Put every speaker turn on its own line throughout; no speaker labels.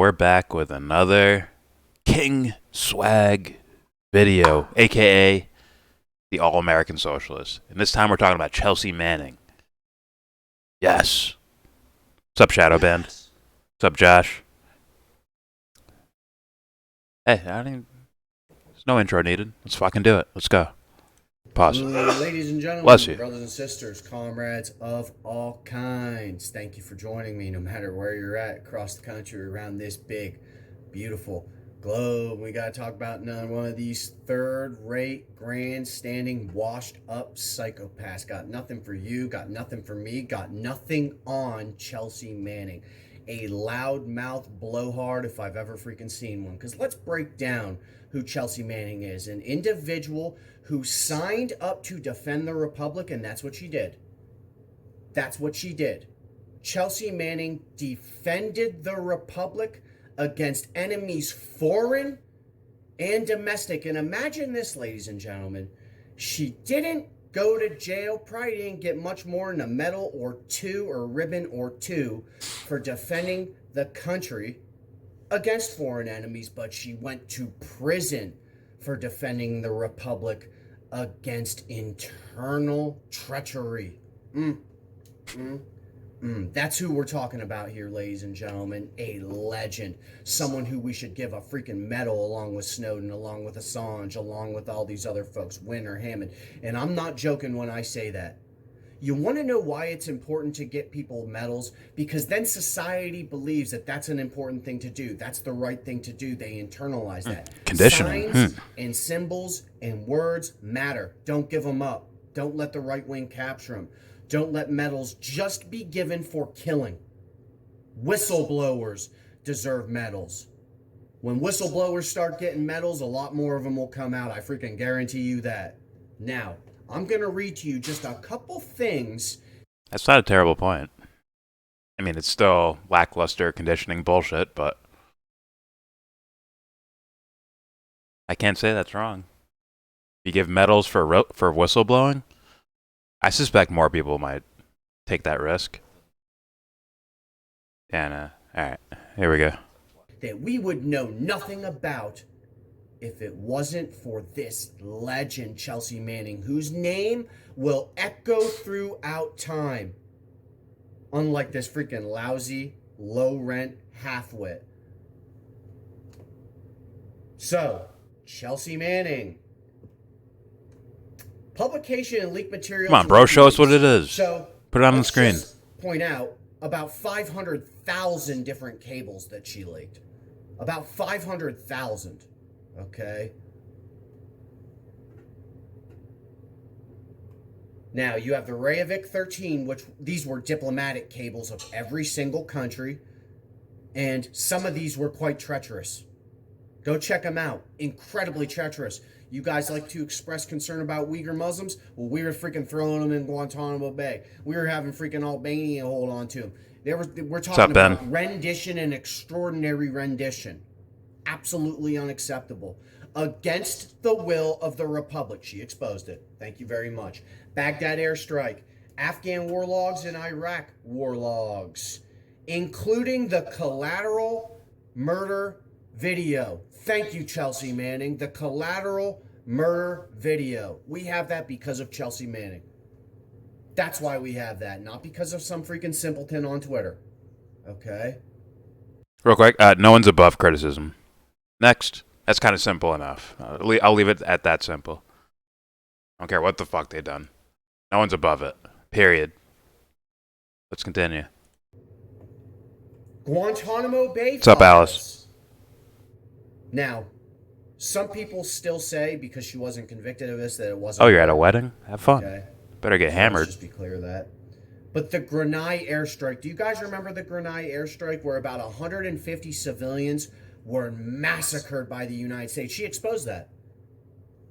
we're back with another King Swag video, aka the All-American Socialist. And this time we're talking about Chelsea Manning. Yes. What's up, Shadow Band? What's up, Josh? Hey, there's no intro needed. Let's fucking do it. Let's go. Pause.
Ladies and gentlemen,
Bless you.
brothers and sisters, comrades of all kinds, thank you for joining me no matter where you're at across the country around this big, beautiful globe. We got to talk about another one of these third-rate, grandstanding, washed-up psychopaths. Got nothing for you, got nothing for me, got nothing on Chelsea Manning. A loudmouth blowhard if I've ever freaking seen one. Because let's break down who Chelsea Manning is. An individual who signed up to defend the Republic, and that's what she did. That's what she did. Chelsea Manning defended the Republic against enemies foreign and domestic. And imagine this, ladies and gentlemen. She didn't go to jail, probably didn't get much more than a medal or two or ribbon or two for defending the country against foreign enemies, but she went to prison for defending the Republic against internal treachery. That's who we're talking about here, ladies and gentlemen. A legend. Someone who we should give a freaking medal along with Snowden, along with Assange, along with all these other folks, Winter, Hammond. And I'm not joking when I say that. You want to know why it's important to get people medals? Because then society believes that that's an important thing to do. That's the right thing to do. They internalize that.
Conditioning.
Signs and symbols and words matter. Don't give them up. Don't let the right wing capture them. Don't let medals just be given for killing. Whistleblowers deserve medals. When whistleblowers start getting medals, a lot more of them will come out. I freaking guarantee you that. Now, I'm going to read to you just a couple things.
That's not a terrible point. I mean, it's still lackluster conditioning bullshit, but I can't say that's wrong. You give medals for whistleblowing? I suspect more people might take that risk. And, alright, here we go.
That we would know nothing about if it wasn't for this legend, Chelsea Manning, whose name will echo throughout time. Unlike this freaking lousy, low-rent halfwit. So, Chelsea Manning. Publication and leak materials.
Come on, bro, show us what it is.
So,
put it on the screen.
Just point out about 500,000 different cables that she leaked. About 500,000. Okay. Now, you have the Reykjavik 13, which these were diplomatic cables of every single country. And some of these were quite treacherous. Go check them out. Incredibly treacherous. You guys like to express concern about Uyghur Muslims? Well, we were freaking throwing them in Guantanamo Bay. We were having freaking Albania hold on to them. We're talking about rendition and extraordinary rendition. Absolutely unacceptable. Against the will of the Republic. She exposed it. Thank you very much. Baghdad airstrike. Afghan war logs and Iraq war logs. Including the collateral murder video. Thank you, Chelsea Manning. The collateral murder video. We have that because of Chelsea Manning. That's why we have that. Not because of some freaking simpleton on Twitter. Okay?
Real quick, no one's above criticism. Next. That's kind of simple enough. I'll leave it at that simple. I don't care what the fuck they done. No one's above it. Period. Let's continue.
Guantanamo Bay.
What's up, Alice?
Now, some people still say, because she wasn't convicted of this, that it wasn't.
Oh, you're at a wedding? Have fun.
Okay.
Better get hammered.
Let's just be clear of that. But the Grenai airstrike. Do you guys remember the Grenai airstrike where about 150 civilians were massacred by the United States? She exposed that.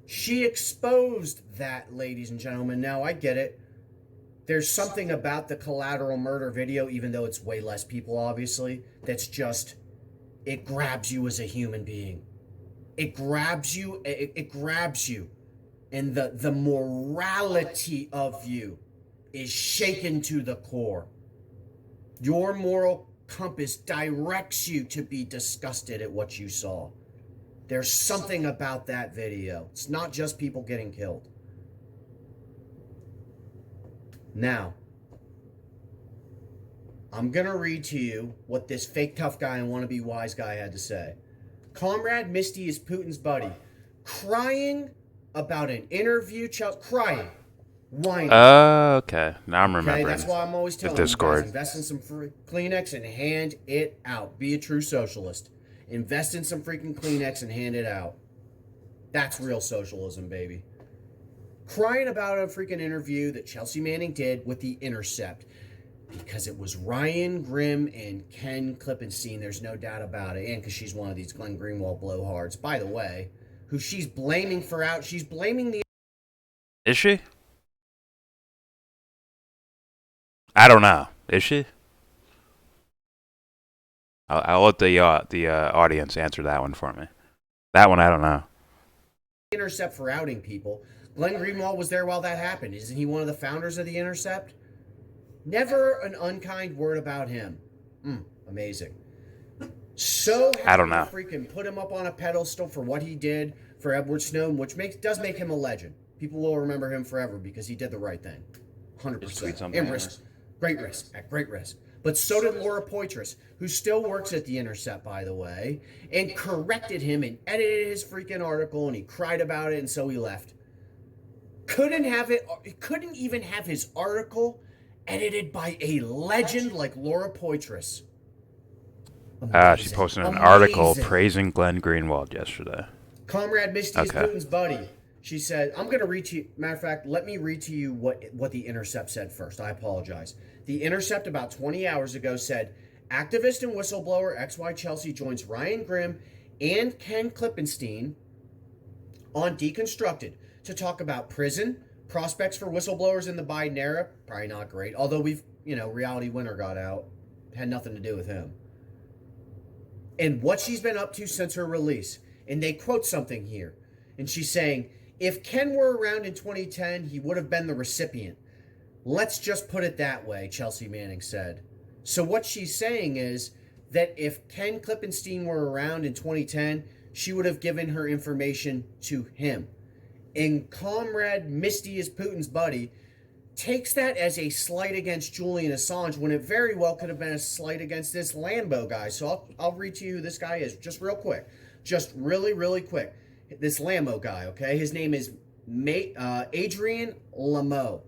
She exposed that, ladies and gentlemen. Now, I get it. There's something about the collateral murder video, even though it's way less people, obviously, that's just, it grabs you as a human being. It grabs you. It grabs you. And the morality of you is shaken to the core. Your moral compass directs you to be disgusted at what you saw. There's something about that video. It's not just people getting killed. Now, I'm going to read to you what this fake tough guy and wannabe wise guy had to say. Comrade Misty is Putin's buddy. Crying about an interview, crying, whining.
Okay. Now I'm remembering.
Okay, that's why I'm always telling you guys, invest in some free Kleenex and hand it out. Be a true socialist. Invest in some freaking Kleenex and hand it out. That's real socialism, baby. Crying about a freaking interview that Chelsea Manning did with The Intercept. Because it was Ryan Grimm and Ken Klippenstein, there's no doubt about it. And because she's one of these Glenn Greenwald blowhards, by the way, who she's blaming for she's blaming the...
Is she? I don't know. Is she? I'll let the audience answer that one for me. That one, I don't know.
Intercept for outing people. Glenn Greenwald was there while that happened. Isn't he one of the founders of The Intercept? Never an unkind word about him. Amazing. So
I don't know.
Freaking put him up on a pedestal for what he did for Edward Snowden, which does make him a legend. People will remember him forever because he did the right thing. 100%. And risk. Great risk. At great risk. But so did Laura Poitras, who still works at The Intercept, by the way, and corrected him and edited his freaking article, and he cried about it, and so he left. Couldn't even have his article edited by a legend like Laura Poitras.
She posted an article praising Glenn Greenwald yesterday.
Comrade Misty is Putin's buddy. She said, I'm going to read to you, matter of fact, let me read to you what The Intercept said first. I apologize. The Intercept about 20 hours ago said, activist and whistleblower XY Chelsea joins Ryan Grimm and Ken Klippenstein on Deconstructed to talk about prison, prospects for whistleblowers in the Biden era. Probably not great. Although Reality Winner got out. Had nothing to do with him. And what she's been up to since her release. And they quote something here. And she's saying, if Ken were around in 2010, he would have been the recipient. Let's just put it that way, Chelsea Manning said. So what she's saying is that if Ken Klippenstein were around in 2010, she would have given her information to him. And Comrade Misty is Putin's buddy takes that as a slight against Julian Assange when it very well could have been a slight against this Lambo guy. So I'll read to you who this guy is just real quick. Just really, really quick. This Lambo guy, okay? His name is Adrian Lamo,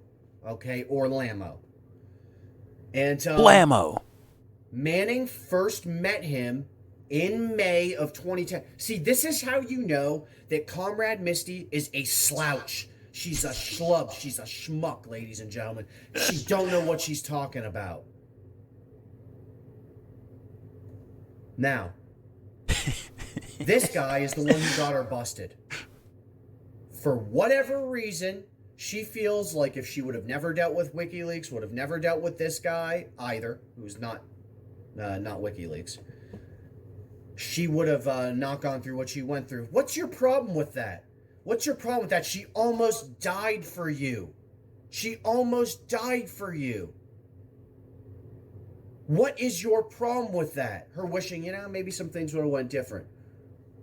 okay? Or Lamo. And
Blammo.
Manning first met him in May of 2010. See, this is how you know that Comrade Misty is a slouch. She's a schlub. She's a schmuck, ladies and gentlemen. She don't know what she's talking about. Now, this guy is the one who got her busted. For whatever reason, she feels like if she would have never dealt with WikiLeaks, would have never dealt with this guy either, who's not WikiLeaks, she would have not gone through what she went through. What's your problem with that? What's your problem with that? She almost died for you. She almost died for you. What is your problem with that? Her wishing, maybe some things would have went different.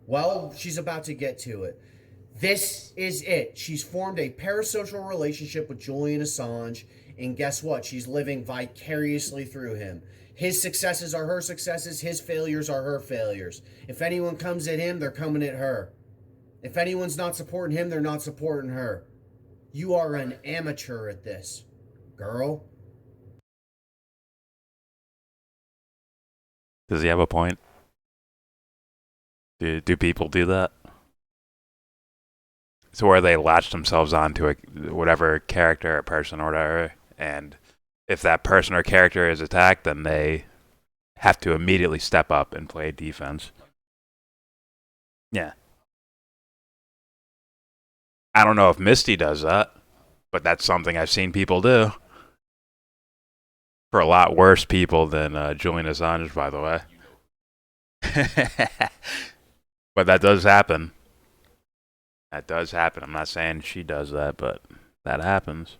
Well, she's about to get to it. This is it. She's formed a parasocial relationship with Julian Assange, and guess what? She's living vicariously through him. His successes are her successes. His failures are her failures. If anyone comes at him, they're coming at her. If anyone's not supporting him, they're not supporting her. You are an amateur at this, girl.
Does he have a point? Do people do that? So where they latch themselves onto whatever character or person or whatever, and if that person or character is attacked, then they have to immediately step up and play defense. Yeah. I don't know if Misty does that, but that's something I've seen people do. For a lot worse people than Julian Assange, by the way. But that does happen. That does happen. I'm not saying she does that, but that happens.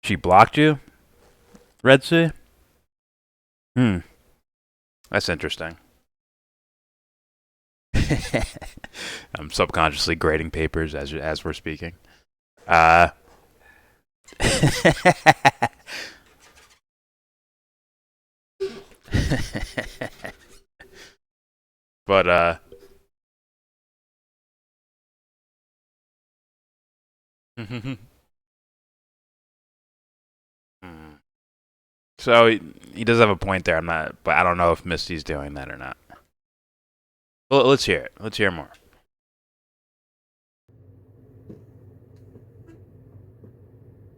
She blocked you? Red Sea? That's interesting. I'm subconsciously grading papers as we're speaking. Uh, but so he does have a point there. I'm not, but I don't know if Misty's doing that or not. Well, let's hear it. Let's hear more.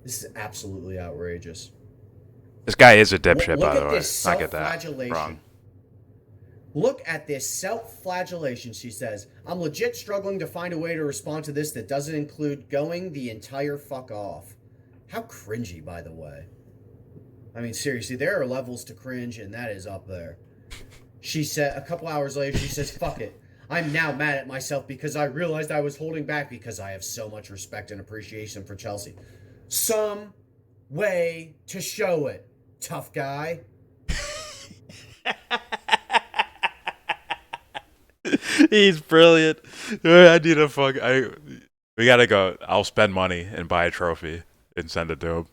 This is absolutely outrageous.
This guy is a dipshit,
Look
by
at
the way.
this
Not get that
self-flagellation.
wrong.
Look at this self-flagellation, she says. I'm legit struggling to find a way to respond to this that doesn't include going the entire fuck off. How cringy, by the way. I mean, seriously, there are levels to cringe, and that is up there. She said, a couple hours later, she says, fuck it. I'm now mad at myself because I realized I was holding back because I have so much respect and appreciation for Chelsea. Some way to show it, tough guy.
He's brilliant. I need a fuck. We gotta go. I'll spend money and buy a trophy and send it to him.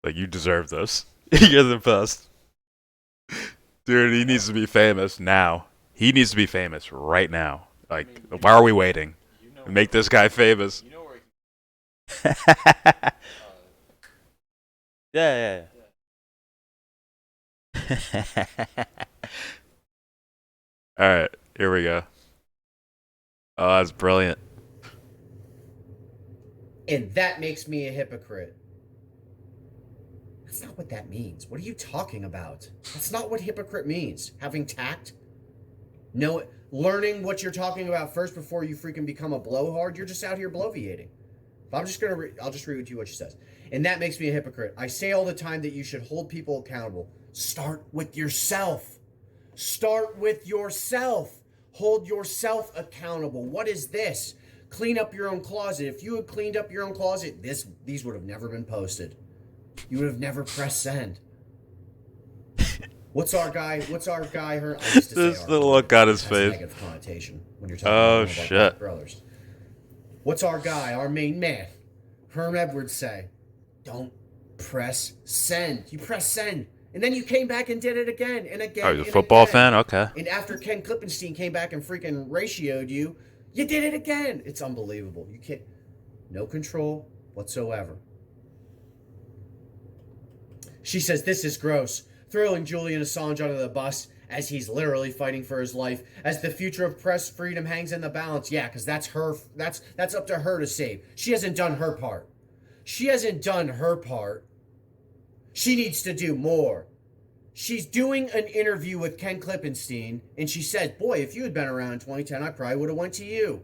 Like, you deserve this. You're the best. Dude, he needs to be famous now. He needs to be famous right now. Like, why are we waiting? Make this guy famous. Yeah. All right, here we go. Oh, that's brilliant.
And that makes me a hypocrite. That's not what that means. What are you talking about? That's not what hypocrite means. Having tact? No, learning what you're talking about first before you freaking become a blowhard. You're just out here bloviating. I'll just read with you what she says. And that makes me a hypocrite. I say all the time that you should hold people accountable. Start with yourself. Start with yourself. Hold yourself accountable. What is this? Clean up your own closet. If you had cleaned up your own closet, these would have never been posted. You would have never pressed send. What's our guy? Her. I used to
This
say
the look on his
has a
face.
negative connotation when you're talking about
shit.
brothers. What's our guy? Our main man, Herm Edwards say? Don't press send. You press send. And then you came back and did it again and again.
Oh, you're a football fan? Okay.
And after Ken Klippenstein came back and freaking ratioed you, you did it again. It's unbelievable. You can't. No control whatsoever. She says, this is gross. Throwing Julian Assange under the bus as he's literally fighting for his life. As the future of press freedom hangs in the balance. Yeah, because that's her. That's up to her to save. She hasn't done her part. She needs to do more. She's doing an interview with Ken Klippenstein, and she said, boy, if you had been around in 2010, I probably would have went to you.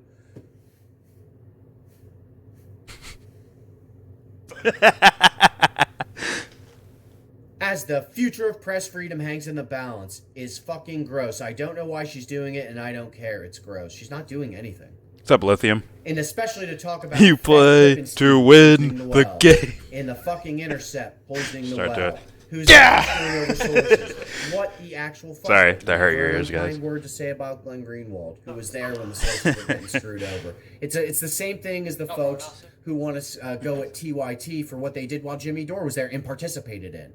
As the future of press freedom hangs in the balance is fucking gross. I don't know why she's doing it, and I don't care. It's gross. She's not doing anything.
What's up, Lithium?
And especially to talk about
You play to win the game.
In the fucking intercept, poisoning the
Start
well.
to-
Who's over sources? What the actual fuck?
Sorry, that hurt your ears, guys.
Kind word to say about Glenn Greenwald, who was there when the sources were getting screwed over. It's the same thing as the folks who want to go at TYT for what they did while Jimmy Dore was there and participated in,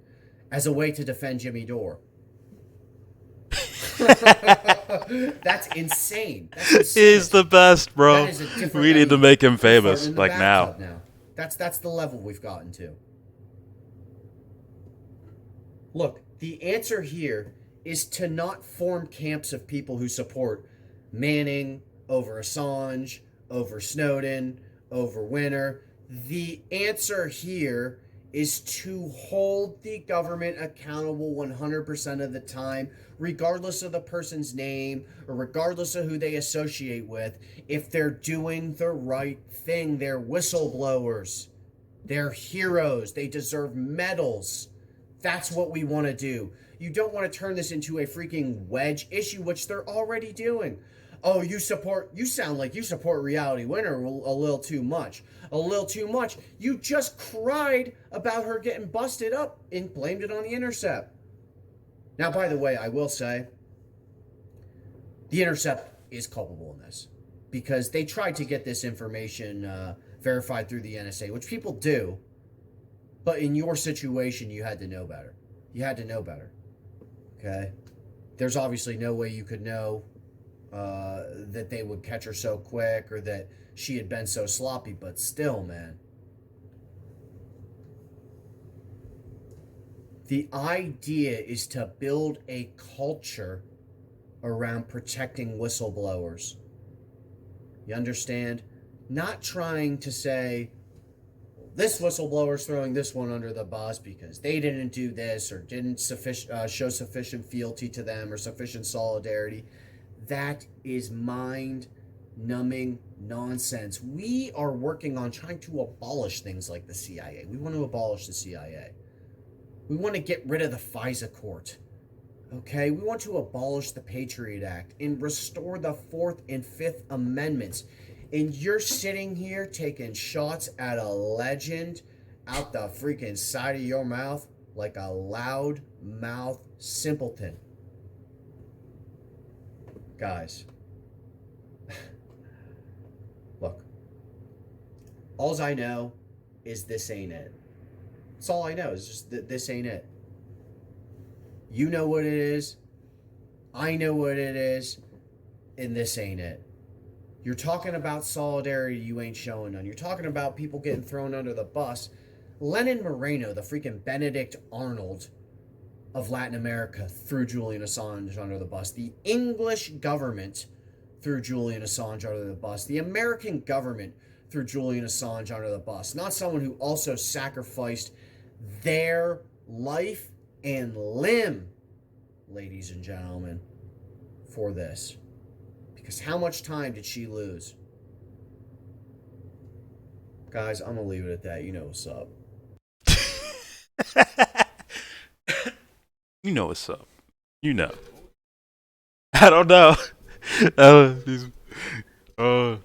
as a way to defend Jimmy Dore. That's insane.
He's the best, bro.
That is a different-
We need to make him famous,
in the
like now.
bathtub That's the level we've gotten to. Look, the answer here is to not form camps of people who support Manning over Assange, over Snowden, over Winter. The answer here is to hold the government accountable 100% of the time, regardless of the person's name or regardless of who they associate with. If they're doing the right thing, they're whistleblowers. They're heroes. They deserve medals. That's what we want to do. You don't want to turn this into a freaking wedge issue, which they're already doing. Oh, you sound like you support Reality Winner a little too much. A little too much. You just cried about her getting busted up and blamed it on The Intercept. Now, by the way, I will say, The Intercept is culpable in this because they tried to get this information verified through the NSA, which people do. But in your situation, you had to know better. You had to know better. Okay? There's obviously no way you could know that they would catch her so quick or that she had been so sloppy, but still, man. The idea is to build a culture around protecting whistleblowers. You understand? Not trying to say, this whistleblower's throwing this one under the bus because they didn't do this or didn't show sufficient fealty to them or sufficient solidarity. That is mind-numbing nonsense. We are working on trying to abolish things like the CIA. We want to abolish the CIA. We want to get rid of the FISA court. Okay? We want to abolish the Patriot Act and restore the 4th and 5th Amendments. And you're sitting here taking shots at a legend out the freaking side of your mouth like a loud mouth simpleton. Guys, look, all I know is this ain't it. That's all I know is just that this ain't it. You know what it is. I know what it is. And this ain't it. You're talking about solidarity, you ain't showing none. You're talking about people getting thrown under the bus. Lenin Moreno, the freaking Benedict Arnold of Latin America, threw Julian Assange under the bus. The English government threw Julian Assange under the bus. The American government threw Julian Assange under the bus. Not someone who also sacrificed their life and limb, ladies and gentlemen, for this. Because how much time did she lose? Guys, I'm going to leave it at that. You know what's up.
You know what's up. You know. I don't know. Oh,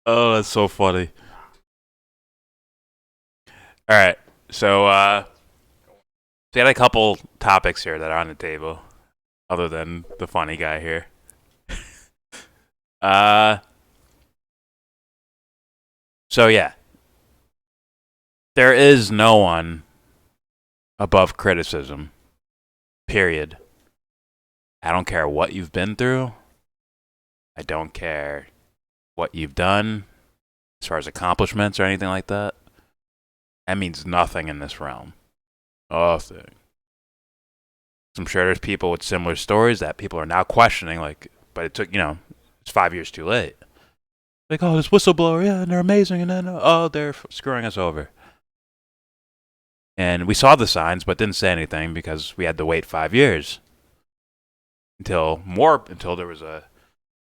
that's so funny. All right. So, we had a couple topics here that are on the table, other than the funny guy here. So yeah, there is no one above criticism. Period. I don't care what you've been through. I don't care what you've done as far as accomplishments or anything like that. That means nothing in this realm. Nothing. I'm sure there's people with similar stories that people are now questioning, like, but it took, it's 5 years too late. Like, oh, this whistleblower, yeah, and they're amazing, and then, oh, they're screwing us over. And we saw the signs, but didn't say anything because we had to wait 5 years until there was a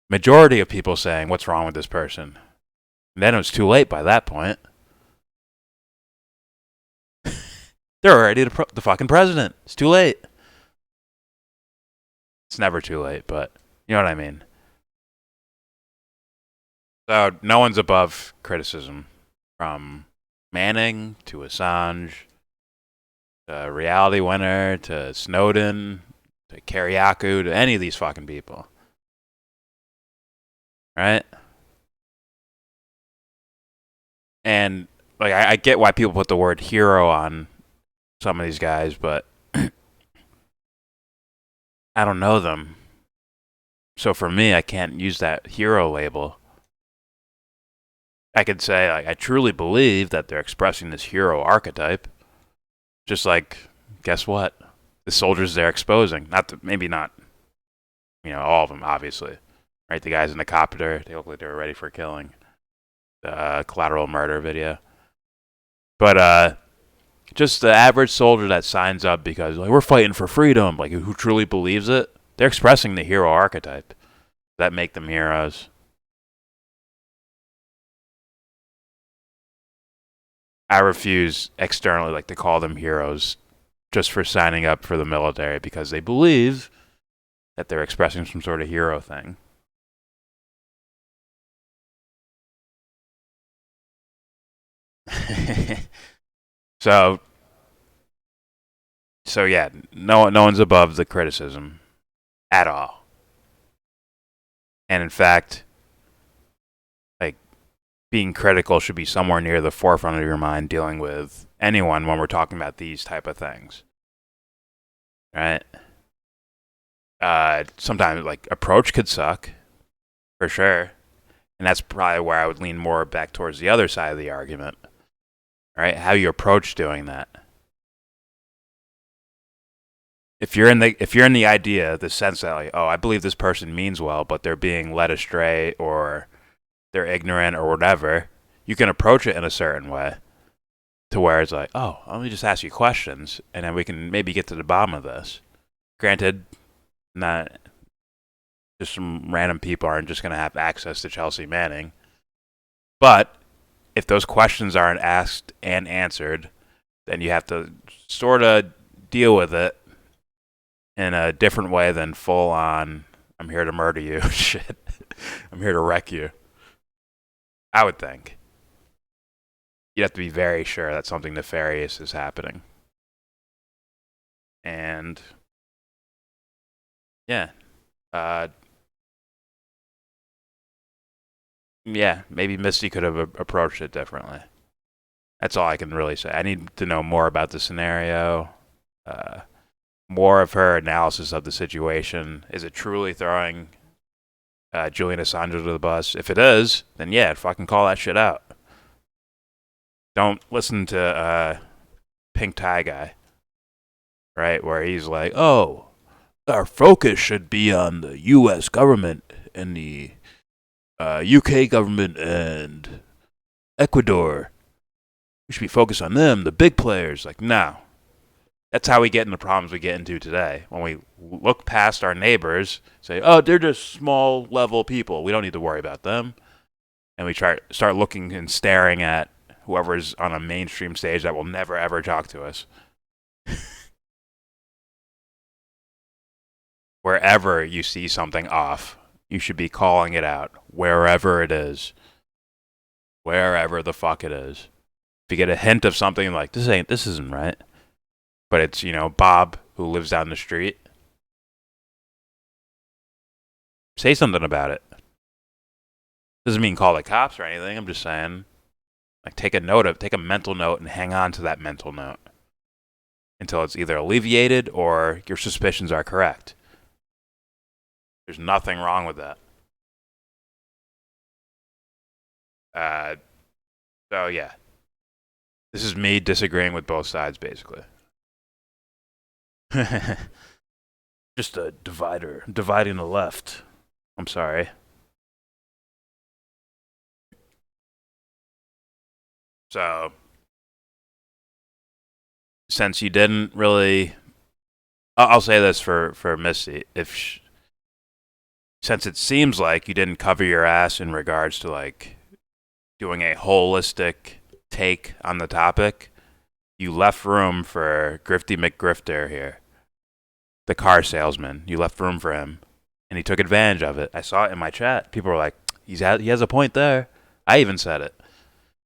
majority of people saying, what's wrong with this person? And then it was too late by that point. They're already the fucking president. It's too late. It's never too late, but you know what I mean. So no one's above criticism, from Manning to Assange, to Reality Winner, to Snowden, to Kiriakou, to any of these fucking people. Right? And like I get why people put the word hero on some of these guys, but I don't know them. So for me, I can't use that hero label. I could say, like, I truly believe that they're expressing this hero archetype. Just like, guess what? The soldiers they're exposing. Maybe not, all of them, obviously. Right? The guys in the copter, they look like they were ready for killing. The collateral murder video. But just the average soldier that signs up because, like, we're fighting for freedom, like, who truly believes it, they're expressing the hero archetype. That make them heroes. I refuse externally, to call them heroes just for signing up for the military because they believe that they're expressing some sort of hero thing. So yeah, no one's above the criticism at all. And in fact, like, being critical should be somewhere near the forefront of your mind dealing with anyone when we're talking about these type of things. Right? Sometimes, like, approach could suck, for sure. And that's probably where I would lean more back towards the other side of the argument. Right? How you approach doing that. If you're in the idea, the sense that, like, oh, I believe this person means well, but they're being led astray or they're ignorant or whatever, you can approach it in a certain way to where it's like, oh, let me just ask you questions and then we can maybe get to the bottom of this. Granted, not just some random people aren't just going to have access to Chelsea Manning. But if those questions aren't asked and answered, then you have to sort of deal with it in a different way than full on, I'm here to murder you shit. I'm here to wreck you. I would think. You'd have to be very sure that something nefarious is happening. And yeah. Yeah, maybe Misty could have approached it differently. That's all I can really say. I need to know more about the scenario, more of her analysis of the situation. Is it truly throwing Julian Assange to the bus? If it is, then yeah, fucking call that shit out. Don't listen to Pink Tie Guy, right? Where he's like, oh, our focus should be on the U.S. government and the UK government and Ecuador. We should be focused on them, the big players. Like, no. That's how we get in the problems we get into today. When we look past our neighbors, say, oh, they're just small level people. We don't need to worry about them. And we start looking and staring at whoever's on a mainstream stage that will never, ever talk to us. Wherever you see something off, you should be calling it out. Wherever it is. Wherever the fuck it is. If you get a hint of something like, this isn't right. But it's, Bob who lives down the street. Say something about it. Doesn't mean call the cops or anything. I'm just saying, like, take a mental note and hang on to that mental note until it's either alleviated or your suspicions are correct. There's nothing wrong with that. So yeah, this is me disagreeing with both sides, basically. Just a divider, dividing the left. I'm sorry. So, since you didn't really, I'll say this for Missy, since it seems like you didn't cover your ass in regards to, like, doing a holistic take on the topic, you left room for Grifty McGrifter here, the car salesman. You left room for him, and he took advantage of it. I saw it in my chat. People were like, he has a point there. I even said it.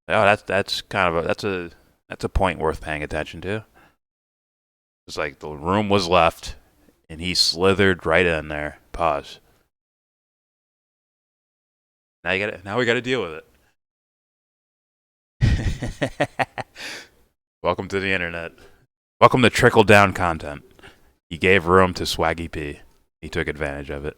Oh, that's kind of that's a point worth paying attention to. It's like the room was left, and he slithered right in there. Pause. Now we got to deal with it. Welcome to the internet. Welcome to trickle down content. He gave room to Swaggy P. He took advantage of it.